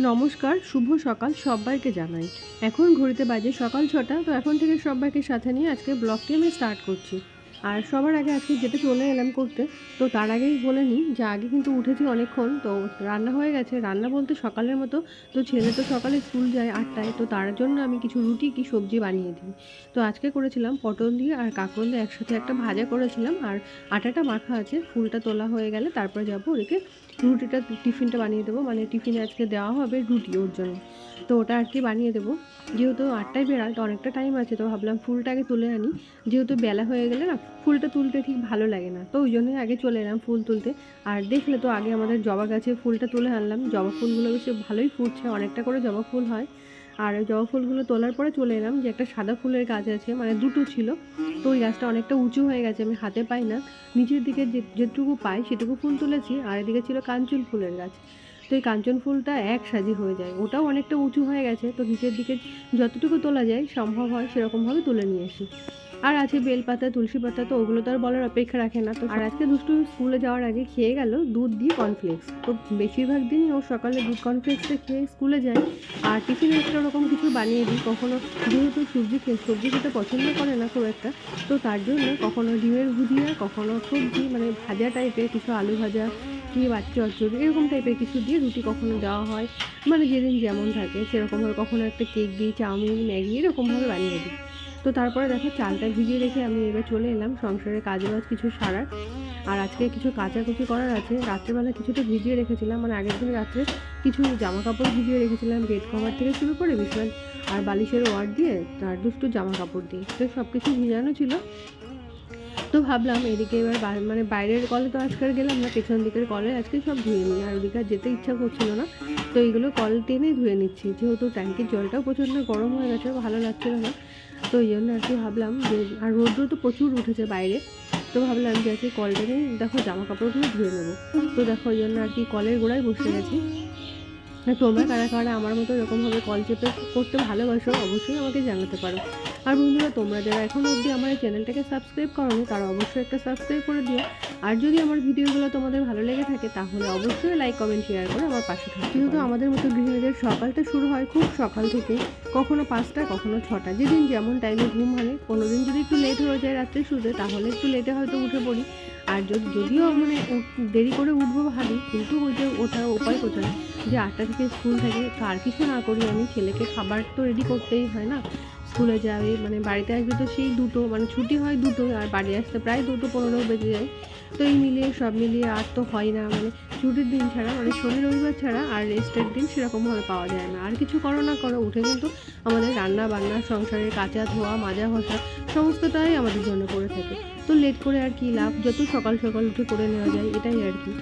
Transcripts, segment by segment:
নমস্কার, শুভ সকাল সবাইকে জানাই। এখন ঘড়িতে বাজে সকাল ৬টা। তো এখন থেকে সবাইকে সাথে নিয়ে আজকে ব্লগটি আমি স্টার্ট করছি। আর সবার আগে আজকে যেটা চলে এলাম করতে, তো তার আগেই বলে নিই যে আগে কিন্তু উঠেছি অনেকক্ষণ। তো রান্না হয়ে গেছে, রান্না বলতে সকালের মতো। তো ছেলে তো সকালে স্কুল যায় ৮টায়, তো তার জন্য আমি কিছু রুটি কি সবজি বানিয়ে দিই। তো আজকে করেছিলাম পটল দিয়ে আর কাঁকরোল দিয়ে একসাথে একটা ভাজা করেছিলাম। আর আটাটা মাখা আছে, ফুলটা তোলা হয়ে গেলে তারপরে যাবো ওদিকে রুটিটা টিফিনটা বানিয়ে দেবো, মানে টিফিনে আজকে দেওয়া হবে রুটি ওর জন্য। তো ওটা আর কি বানিয়ে দেবো। যেহেতু ৮টায় বেরাল, তো অনেকটা টাইম আছে, তো ভাবলাম ফুলটা আগে তুলে আনি। যেহেতু বেলা হয়ে গেলে না ফুলটা তুলতে ঠিক ভালো লাগে না, তো ওই জন্যই আগে চলে এলাম ফুল তুলতে। আর দেখলে তো আগে আমাদের জবা গাছে ফুলটা তুলে আনলাম। জবা ফুলগুলো বেশ ভালোই ফুটছে, অনেকটা করে জবা ফুল হয়। আর ওই জবা ফুলগুলো তোলার পরে চলে এলাম যে একটা সাদা ফুলের গাছ আছে, মানে দুটো ছিল। তো ওই গাছটা অনেকটা উঁচু হয়ে গেছে, আমি হাতে পাই না। নিচের দিকে যেটুকু পাই সেটুকু ফুল তুলেছি, আর এদিকে ছিল কাঞ্চন ফুলের গাছ। তো এই কাঞ্চন ফুলটা এক সাজি হয়ে যায়, ওটাও অনেকটা উঁচু হয়ে গেছে। তো নিচের দিকে যতটুকু তোলা যায় সম্ভব হয় সেরকমভাবে তুলে নিয়ে আসি। আর আছে বেলপাতা, তুলসী পাতা, তো ওগুলো তো আর বলার অপেক্ষা রাখে না। তো আর আজকে দুষ্টু স্কুলে যাওয়ার আগে খেয়ে গেল দুধ দিয়ে কর্নফ্লেক্স। তো বেশিরভাগ দিনই ও সকালে দুধ কর্নফ্লেক্সটা খেয়ে স্কুলে যায়। আর টিফিনে একটা ওরকম কিছু বানিয়ে দিই কখনো, যেহেতু সবজি খেতে পছন্দ করে না খুব একটা। তো তার জন্য কখনো ডিমের ভুজিয়া, কখনো সবজি মানে ভাজা টাইপের কিছু, আলু ভাজা কি বাচ্চা চচ্চড়ি এরকম টাইপের কিছু দিয়ে রুটি কখনো দেওয়া হয়। মানে যেদিন যেমন থাকে সেরকমভাবে, কখনো একটা কেক দিই, চাউমিন, ম্যাগি এরকমভাবে বানিয়ে দিই। তো তারপরে দেখো চালটা ভিজিয়ে রেখে আমি এবার চলে এলাম সংসারের কাজবাজ কিছু সারার। আর আজকে কিছু কাচাকুচি করার আছে। রাত্রেবেলা কিছুটা ভিজিয়ে রেখেছিলাম, মানে আগের দিন রাত্রে কিছু জামা কাপড় ভিজিয়ে রেখেছিলাম, বেড কভার থেকে শুরু করে বিছানা আর বালিশের ওয়ার দিয়ে, তার দুটো জামা কাপড় দিয়ে, তো সব কিছু ভিজানো ছিল। তো ভাবলাম এদিকে এবার মানে বাইরের কলে তো আজকে গেলাম না, পেছন দিকের কলে আজকে সব ধুয়ে নিই। আর ওদিকে আর যেতে ইচ্ছা করছিল না, তো এইগুলো কল টেনে ধুয়ে নিচ্ছি। যেহেতু ট্যাঙ্কির জলটাও প্রচণ্ড গরম হয়ে গেছে, ভালো লাগছিল না। তো এই জন্য আর কি ভাবলাম যে, আর রোদ্র তো প্রচুর উঠেছে বাইরে। তো ভাবলাম যে আজকে কল টেনে দেখো জামা কাপড়গুলো ধুয়ে নেবো। তো দেখো ওই জন্য আর কি কলের গোড়ায় বসে গেছি। তোমরা কারা কারা আমার মতো এরকমভাবে কল চেপে করতে ভালোবাসো অবশ্যই আমাকে জানাতে পারো। আর বন্ধুরা, তোমরা যারা এখনও অবধি আমার এই চ্যানেলটাকে সাবস্ক্রাইব করোনি তারা অবশ্যই একটা সাবস্ক্রাইব করে দিও। আর যদি আমার ভিডিওগুলো তোমাদের ভালো লেগে থাকে তাহলে অবশ্যই লাইক, কমেন্ট, শেয়ার করে আমার পাশে থাকো। যেহেতু আমাদের মতো গৃহিণীদের সকালটা শুরু হয় খুব সকাল থেকে, কখনো 5টা, কখনো 6টা, যেদিন যেমন টাইমে ঘুম ভাঙে। কোনো দিন যদি একটু লেট হয়ে যায় রাত্রে শুতে, তাহলে একটু লেটে হয়তো উঠে পড়ি। আর যদিও মানে দেরি করে উঠবো ভাবি, কিন্তু ওই যে ওঠার উপায় কোথায়, যে 8টা থেকে স্কুল থাকে। তো আর কিছু না করি আমি, ছেলেকে খাবার তো রেডি করতেই হয় না। স্কুলে যাবে মানে বাড়িতে আসবে তো সেই 2টো, মানে ছুটি হয় 2টোয়, আর বাড়ি আসতে প্রায় 2:15 বেজে যায়। তো এই মিলিয়ে সব মিলিয়ে আর তো হয় না, মানে ছুটির দিন ছাড়া, মানে শনি রবিবার ছাড়া আর রেস্টের দিন সেরকমভাবে পাওয়া যায় না। আর কিছু করো না করো, উঠে কিন্তু আমাদের রান্না বান্না, সংসারের কাচা ধোয়া, মাজা ঘষা সমস্তটাই আমাদের জন্য করে থাকে। তো লেট করে আর কি লাভ, যত সকাল সকাল উঠে করে নেওয়া যায় এটাই আর কি।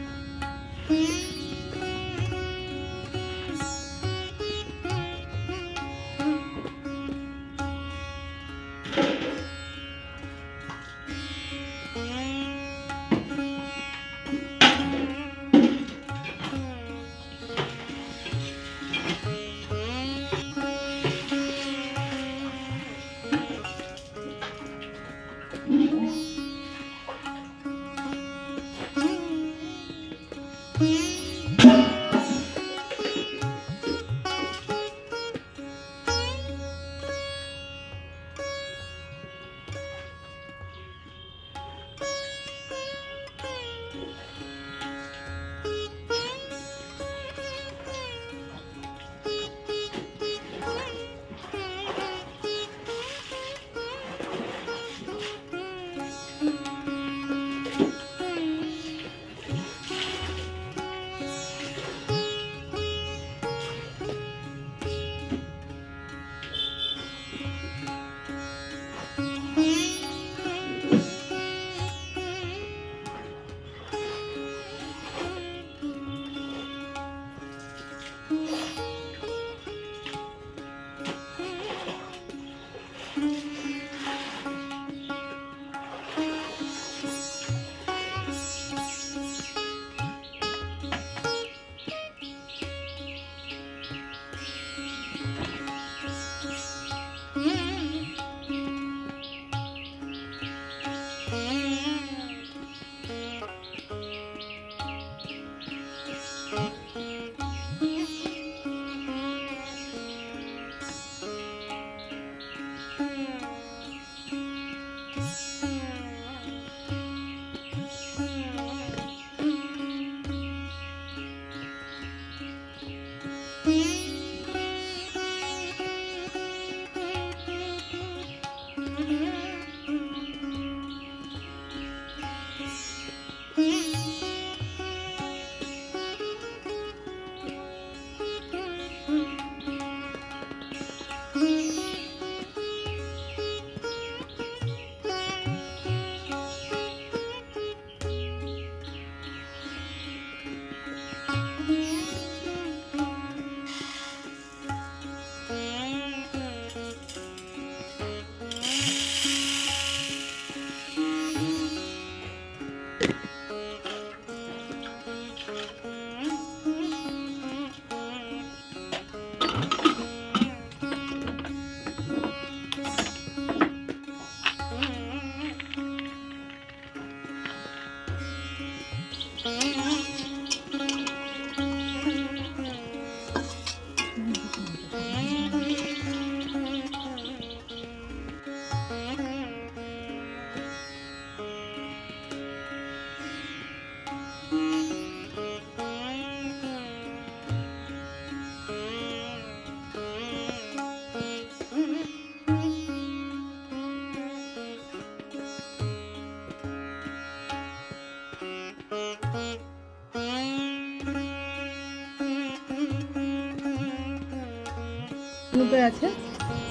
মেনুতে আছে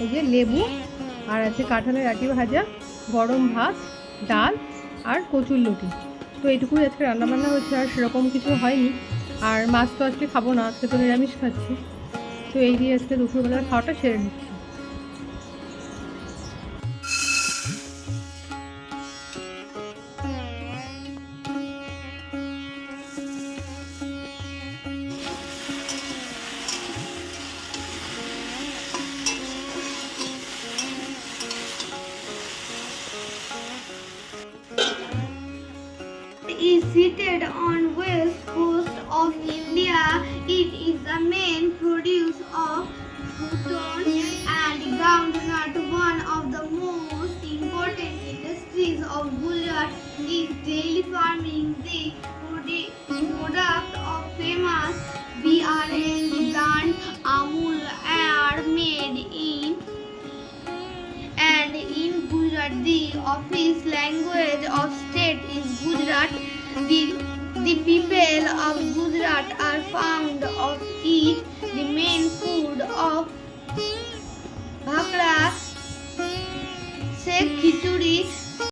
এই যে লেবু, আর আছে কাঁঠালের আটি ভাজা, গরম ভাত, ডাল আর কচুরলতি। তো এইটুকুই আজকে রান্নাবান্না হয়েছে, আর সেরকম কিছু হয়নি। আর মাছ তো আজকে খাবো না, আজকে তো নিরামিষ খাচ্ছি। তো এই দিয়ে আজকে দুপুরবেলার খাওয়াটা সেরে নিচ্ছি। Is seated on west coast of India. It is the main produce of cotton and groundnut. One of the most important industries of Gujarat is dairy farming. The product of famous BRL brand Amul are made in and in Gujarat. The office language of state is Gujarat. The people of Gujarat are fond of it. The main food of bhakra